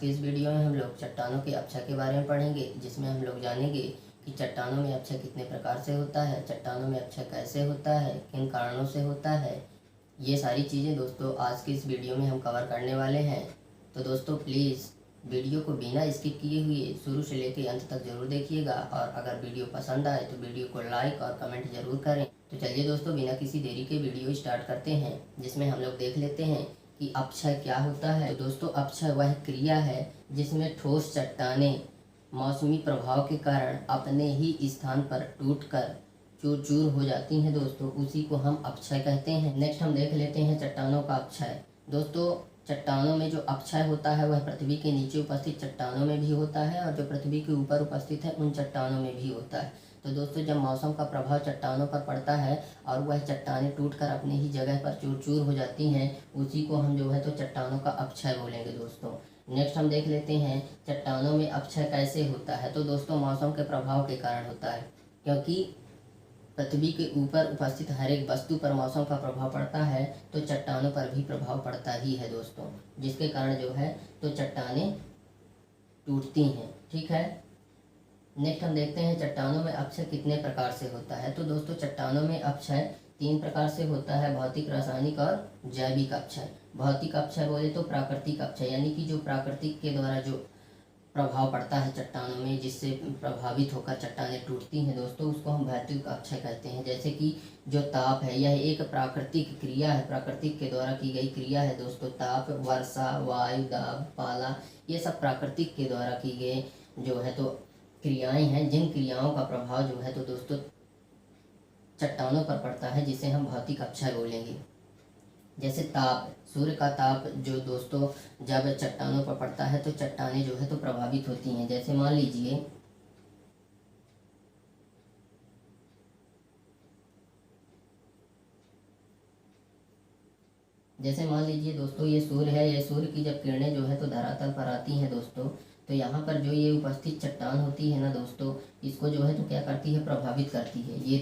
के इस वीडियो में हम लोग चट्टानों के अपक्षय के बारे में पढ़ेंगे, जिसमें हम लोग जानेंगे कि चट्टानों में अपक्षय कितने प्रकार से होता है, चट्टानों में अपक्षय कैसे होता है, किन कारणों से होता है। ये सारी चीज़ें दोस्तों आज के इस वीडियो में हम कवर करने वाले हैं। तो दोस्तों प्लीज़ वीडियो को बिना स्किप किए हुए शुरू से लेकर अंत तक जरूर देखिएगा, और अगर वीडियो पसंद आए तो वीडियो को लाइक और कमेंट जरूर करें। तो चलिए दोस्तों बिना किसी देरी के वीडियो स्टार्ट करते हैं, जिसमें हम लोग देख लेते हैं कि अपक्षय क्या होता है। तो दोस्तों अपक्षय वह क्रिया है जिसमें ठोस चट्टानें मौसमी प्रभाव के कारण अपने ही स्थान पर टूटकर चूर चूर हो जाती हैं दोस्तों, उसी को हम अपक्षय कहते हैं। नेक्स्ट हम देख लेते हैं चट्टानों का अपक्षय। दोस्तों चट्टानों में जो अपक्षय होता है वह पृथ्वी के नीचे उपस्थित चट्टानों में भी होता है, और जो पृथ्वी के ऊपर उपस्थित है उन चट्टानों में भी होता है। तो दोस्तों जब मौसम का प्रभाव चट्टानों पर पड़ता है और वह चट्टानें टूटकर अपने ही जगह पर चूर चूर हो जाती हैं, उसी को हम जो है तो चट्टानों का अपक्षय बोलेंगे दोस्तों। नेक्स्ट हम देख लेते हैं चट्टानों में अपक्षय कैसे होता है। तो दोस्तों मौसम के प्रभाव के कारण होता है, क्योंकि पृथ्वी के ऊपर उपस्थित हर एक वस्तु पर मौसम का प्रभाव पड़ता है, तो चट्टानों पर भी प्रभाव पड़ता ही है दोस्तों, जिसके कारण जो है तो चट्टानें टूटती हैं। ठीक है, नेक्स्ट हम देखते हैं चट्टानों में अपक्षय कितने प्रकार से होता है। तो दोस्तों चट्टानों में अपक्षय 3 प्रकार से होता है, भौतिक, रासायनिक और जैविक अपक्षय। भौतिक अपक्षय बोले तो प्राकृतिक अपक्षय, यानी कि जो प्राकृतिक के द्वारा जो प्रभाव पड़ता है चट्टानों में, जिससे प्रभावित होकर चट्टानें टूटती हैं दोस्तों, उसको हम भौतिक अपक्षय कहते हैं। जैसे कि जो ताप है, यह एक प्राकृतिक क्रिया है, प्राकृतिक के द्वारा की गई क्रिया है दोस्तों। ताप, वर्षा, वायु दाब, पाला, ये सब प्राकृतिक के द्वारा की गए जो है तो क्रियाएं हैं, जिन क्रियाओं का प्रभाव जो है तो दोस्तों चट्टानों पर पड़ता है, जिसे हम भौतिक अपक्षय बोलेंगे। जैसे ताप, सूर्य का ताप जो दोस्तों जब चट्टानों पर पड़ता है तो चट्टानें जो है तो प्रभावित होती हैं। जैसे मान लीजिए दोस्तों ये सूर्य है, ये सूर्य की जब किरणें जो है तो धरातल पर आती हैं दोस्तों, तो यहाँ पर जो ये उपस्थित चट्टान होती है ना दोस्तों, इसको जो है तो क्या करती है, प्रभावित करती है। ये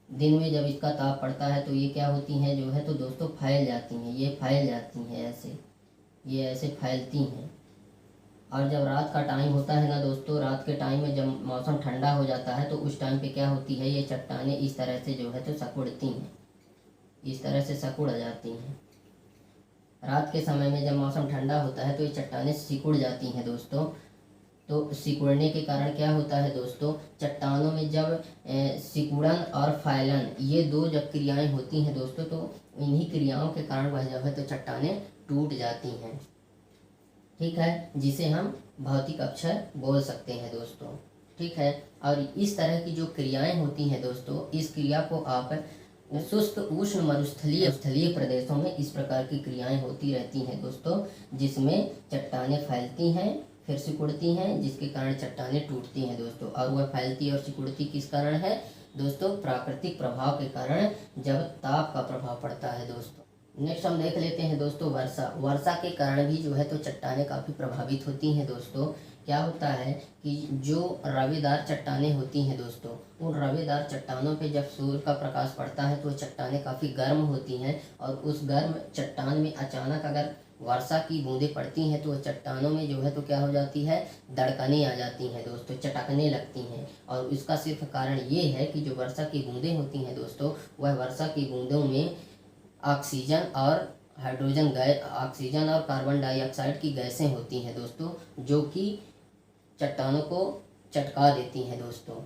दिन में जब इसका ताप पड़ता है तो ये क्या होती हैं जो है तो दोस्तों फैल जाती हैं, ये फैल जाती हैं ऐसे, ये ऐसे फैलती हैं। और जब रात का टाइम होता है ना दोस्तों, रात के टाइम में जब मौसम ठंडा हो जाता है तो उस टाइम पे क्या होती है, ये चट्टानें इस तरह से जो है तो सिकुड़ती हैं, इस तरह से सिकुड़ जाती हैं। रात के समय में जब मौसम ठंडा होता है तो ये चट्टानें सिकुड़ जाती हैं दोस्तों। तो सिकुड़ने के कारण क्या होता है दोस्तों, चट्टानों में जब सिकुड़न और फैलन ये 2 जब क्रियाएं होती हैं दोस्तों, तो इन्हीं क्रियाओं के कारण वह जो है तो चट्टानें टूट जाती हैं। ठीक है, जिसे हम भौतिक अपक्षय बोल सकते हैं दोस्तों। ठीक है, और इस तरह की जो क्रियाएं होती हैं दोस्तों, इस क्रिया को आप शुष्क उष्ण मरुस्थलीय स्थलीय प्रदेशों में इस प्रकार की क्रियाएं होती रहती हैं दोस्तों, जिसमें चट्टानें फैलती हैं फिर सिकुड़ती हैं, जिसके कारण चट्टानें टूटती हैं दोस्तों। और वह फैलती और सिकुड़ती किस कारण है दोस्तों, प्राकृतिक प्रभाव के कारण, जब ताप का प्रभाव पड़ता है दोस्तों। नेक्स्ट हम देख लेते हैं दोस्तों वर्षा। वर्षा के कारण भी जो है तो चट्टानें काफ़ी प्रभावित होती हैं दोस्तों। क्या होता है कि जो रवेदार चट्टानें होती हैं दोस्तों, उन रवेदार चट्टानों पे जब सूर्य का प्रकाश पड़ता है तो चट्टानें काफ़ी गर्म होती हैं, और उस गर्म चट्टान में अचानक अगर वर्षा की बूंदें पड़ती हैं तो चट्टानों में जो है तो क्या हो जाती है, धड़कनें आ जाती हैं दोस्तों, चटकने लगती हैं। और इसका सिर्फ कारण ये है कि जो वर्षा की बूंदें होती हैं दोस्तों, वह वर्षा की बूंदों में ऑक्सीजन और हाइड्रोजन गैस, ऑक्सीजन और कार्बन डाइऑक्साइड की गैसें होती हैं दोस्तों, जो कि चट्टानों को चटका देती हैं दोस्तों।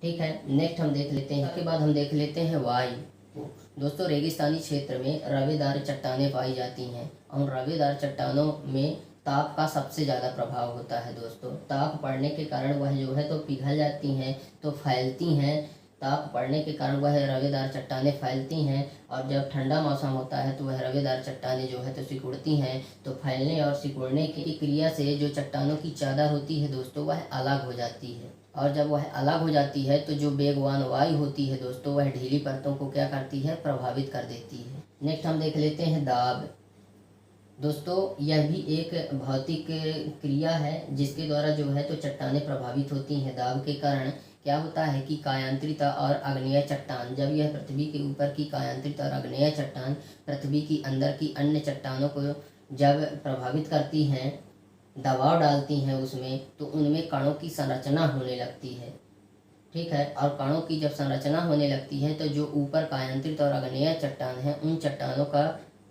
ठीक है, नेक्स्ट हम देख लेते हैं, इसके बाद हम देख लेते हैं वायु। दोस्तों रेगिस्तानी क्षेत्र में रवेदार चट्टानें पाई जाती हैं, और रवेदार चट्टानों में ताप का सबसे ज़्यादा प्रभाव होता है दोस्तों। ताप पड़ने के कारण वह जो है तो पिघल जाती हैं, तो फैलती हैं। ताप पड़ने के कारण वह रवेदार चट्टानें फैलती हैं, और जब ठंडा मौसम होता है तो वह रवेदार चट्टानें जो है तो सिकुड़ती हैं। तो फैलने और सिकुड़ने की क्रिया से जो चट्टानों की चादर होती है दोस्तों, वह अलग हो जाती है, और जब वह अलग हो जाती है तो जो वेगवान वायु होती है दोस्तों, वह ढीली परतों को क्या करती है, प्रभावित कर देती है। नेक्स्ट हम देख लेते हैं दाब। दोस्तों यह भी एक भौतिक क्रिया है, जिसके द्वारा जो है तो चट्टानें प्रभावित होती हैं। दाब के कारण क्या होता है कि कायांतरित और आग्नेय चट्टान, जब यह पृथ्वी के ऊपर की कायांतरित और आग्नेय चट्टान पृथ्वी की अंदर की अन्य चट्टानों को जब प्रभावित करती हैं, दबाव डालती हैं उसमें, तो उनमें कणों की संरचना होने लगती है। ठीक है, और कणों की जब संरचना होने लगती है तो जो ऊपर कायांतरित और आग्नेय चट्टान है उन चट्टानों का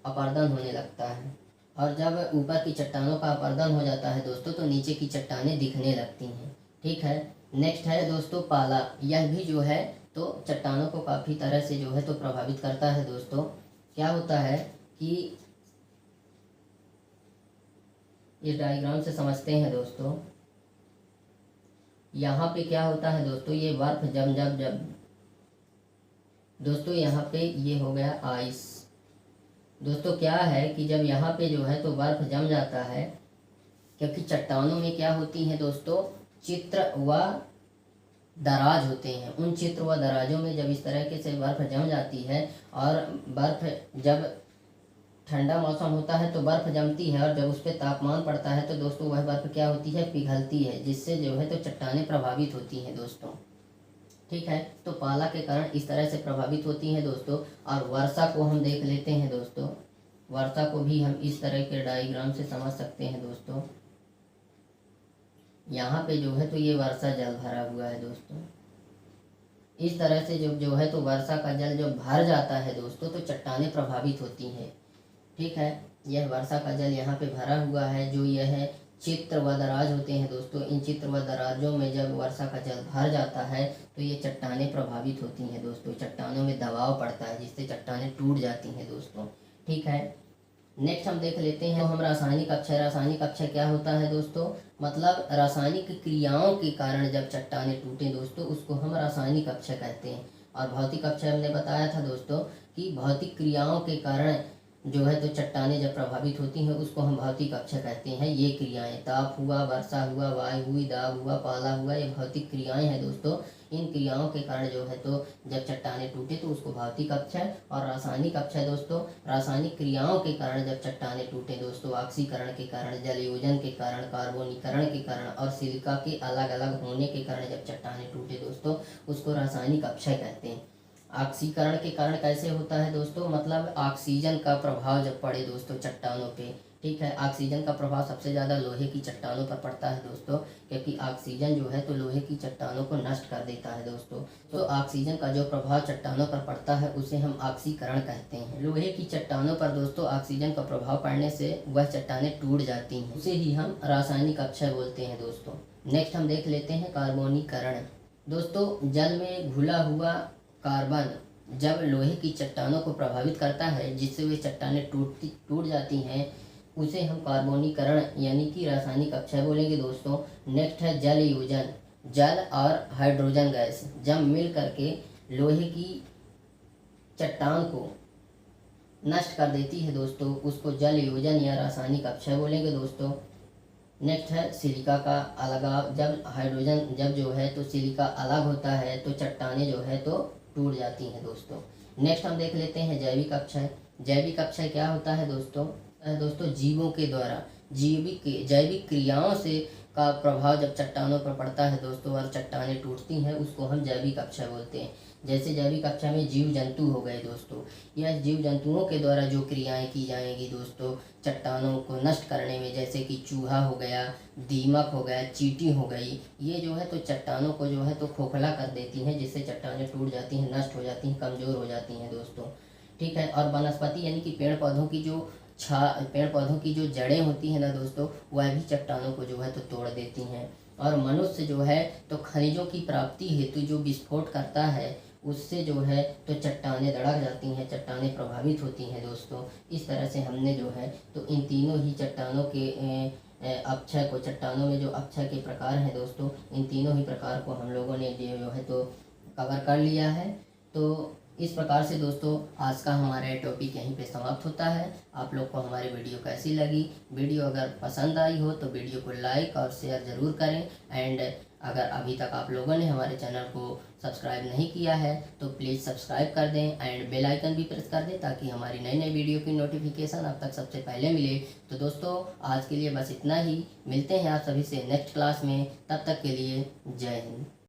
अपरदन होने लगता है। और जब ऊपर की चट्टानों का अपरदन हो जाता है दोस्तों तो नीचे की चट्टानें दिखने लगती हैं। ठीक है, नेक्स्ट है दोस्तों पाला। यह भी जो है तो चट्टानों को काफ़ी तरह से जो है तो प्रभावित करता है दोस्तों। क्या होता है कि इस डायग्राम से समझते हैं दोस्तों। यहाँ पे क्या होता है दोस्तों, ये बर्फ जब जब जब दोस्तों यहाँ पे ये हो गया आइस। दोस्तों क्या है कि जब यहाँ पे जो है तो बर्फ जम जाता है, क्योंकि चट्टानों में क्या होती हैं दोस्तों, चित्र व दराज होते हैं। उन चित्र व दराजों में जब इस तरह के से बर्फ जम जाती है और बर्फ जब ठंडा मौसम होता है तो बर्फ जमती है, और जब उस पर तापमान पड़ता है तो दोस्तों वह बर्फ क्या होती है, पिघलती है, जिससे जो है तो चट्टानें प्रभावित होती हैं दोस्तों। ठीक है, तो पाला के कारण इस तरह से प्रभावित होती हैं दोस्तों। और वर्षा को हम देख लेते हैं दोस्तों। वर्षा को भी हम इस तरह के डायग्राम से समझ सकते हैं दोस्तों। यहाँ पे जो है तो ये वर्षा जल भरा हुआ है दोस्तों। इस तरह से जो है तो वर्षा का जल जब भर जाता है दोस्तों तो चट्टानें प्रभावित होती हैं। ठीक है, यह वर्षा का जल यहाँ पे भरा हुआ है। जो यह चित्र व दराज होते हैं दोस्तों, इन चित्र व दराजों में जब वर्षा का जल भर जाता है तो ये चट्टानें प्रभावित होती हैं दोस्तों। चट्टानों में दबाव पड़ता है जिससे चट्टानें टूट जाती हैं दोस्तों। ठीक है, नेक्स्ट हम देख लेते हैं हम रासायनिक अक्षय। रासायनिक अक्षय क्या होता है दोस्तों, मतलब रासायनिक क्रियाओं के कारण जब चट्टानें टूटे दोस्तों उसको हम रासायनिक अक्षय कहते हैं। और भौतिक अक्षय हमने बताया था दोस्तों कि भौतिक क्रियाओं के कारण जो है तो चट्टानें जब प्रभावित होती हैं उसको हम भौतिक अक्षय कहते हैं। ये क्रियाएं, ताप हुआ, वर्षा हुआ, वायु हुई, दाब हुआ, पाला हुआ, ये भौतिक क्रियाएं हैं दोस्तों। इन क्रियाओं के कारण जो है तो जब चट्टानें टूटे तो उसको भौतिक अक्षय। और रासायनिक अक्षय दोस्तों, रासायनिक क्रियाओं के कारण जब चट्टानें टूटे दोस्तों, ऑक्सीकरण के कारण, जलयोजन के कारण, कार्बोनीकरण के कारण और सिलिका के अलग अलग होने के कारण जब चट्टानें टूटे दोस्तों उसको रासायनिक अक्षय कहते हैं। ऑक्सीकरण के कारण कैसे होता है दोस्तों, मतलब ऑक्सीजन का प्रभाव जब पड़े दोस्तों चट्टानों पे। ठीक है, ऑक्सीजन का प्रभाव सबसे ज़्यादा लोहे की चट्टानों पर पड़ता है दोस्तों, क्योंकि ऑक्सीजन जो है तो लोहे की चट्टानों को नष्ट कर देता है दोस्तों। तो ऑक्सीजन का जो प्रभाव चट्टानों पर पड़ता है उसे हम ऑक्सीकरण कहते हैं। लोहे की चट्टानों पर दोस्तों ऑक्सीजन का प्रभाव पड़ने से वह चट्टानें टूट जाती हैं, उसे ही हम रासायनिक अक्षय बोलते हैं दोस्तों। नेक्स्ट हम देख लेते हैं कार्बोनीकरण। दोस्तों जल में घुला हुआ कार्बन जब लोहे की चट्टानों को प्रभावित करता है जिससे वे चट्टानें टूट जाती हैं, उसे हम कार्बोनीकरण यानी कि रासायनिक अक्षय बोलेंगे दोस्तों। नेक्स्ट है जल योजन। जल और हाइड्रोजन गैस जब मिल करके लोहे की चट्टान को नष्ट कर देती है दोस्तों, उसको जल योजन या रासायनिक अक्षय बोलेंगे दोस्तों। नेक्स्ट है सिलिका का अलगाव। जब हाइड्रोजन जब जो है तो सिलिका अलग होता है तो चट्टानें जो है तो टूट जाती हैं दोस्तों। नेक्स्ट हम देख लेते हैं जैविक अक्षय। जैविक अक्षय क्या होता है दोस्तों, जीवों के द्वारा जैविक क्रियाओं से का प्रभाव जब चट्टानों पर पड़ता है दोस्तों और चट्टानें टूटती हैं उसको हम जैविक अक्षय बोलते हैं। जैसे जैविक अक्षय में जीव जंतु हो गए दोस्तों, यह जीव जंतुओं के द्वारा जो क्रियाएं की जाएंगी दोस्तों चट्टानों को नष्ट करने में, जैसे कि चूहा हो गया, दीमक हो गया, चींटी हो गई, ये जो है तो चट्टानों को जो है तो खोखला कर देती हैं जिससे चट्टानें टूट जाती हैं, नष्ट हो जाती हैं, कमज़ोर हो जाती हैं दोस्तों। ठीक है, और वनस्पति यानी कि पेड़ पौधों की जो जड़ें होती हैं ना दोस्तों वह भी चट्टानों को जो है तो तोड़ देती हैं। और मनुष्य जो है तो खनिजों की प्राप्ति हेतु जो विस्फोट करता है उससे जो है तो चट्टानें दड़क जाती हैं, चट्टानें प्रभावित होती हैं दोस्तों। इस तरह से हमने जो है तो इन तीनों ही चट्टानों के अक्षय को, चट्टानों में जो अक्षय के प्रकार हैं दोस्तों, इन तीनों ही प्रकार को हम लोगों ने जो है तो कवर कर लिया है। तो इस प्रकार से दोस्तों आज का हमारा टॉपिक यहीं पे समाप्त होता है। आप लोग को हमारी वीडियो कैसी लगी, वीडियो अगर पसंद आई हो तो वीडियो को लाइक और शेयर ज़रूर करें। एंड अगर अभी तक आप लोगों ने हमारे चैनल को सब्सक्राइब नहीं किया है तो प्लीज़ सब्सक्राइब कर दें एंड बेल आइकन भी प्रेस कर दें ताकि हमारी नई नई वीडियो की नोटिफिकेशन आप तक सबसे पहले मिले। तो दोस्तों आज के लिए बस इतना ही, मिलते हैं आप सभी से नेक्स्ट क्लास में, तब तक के लिए जय हिंद।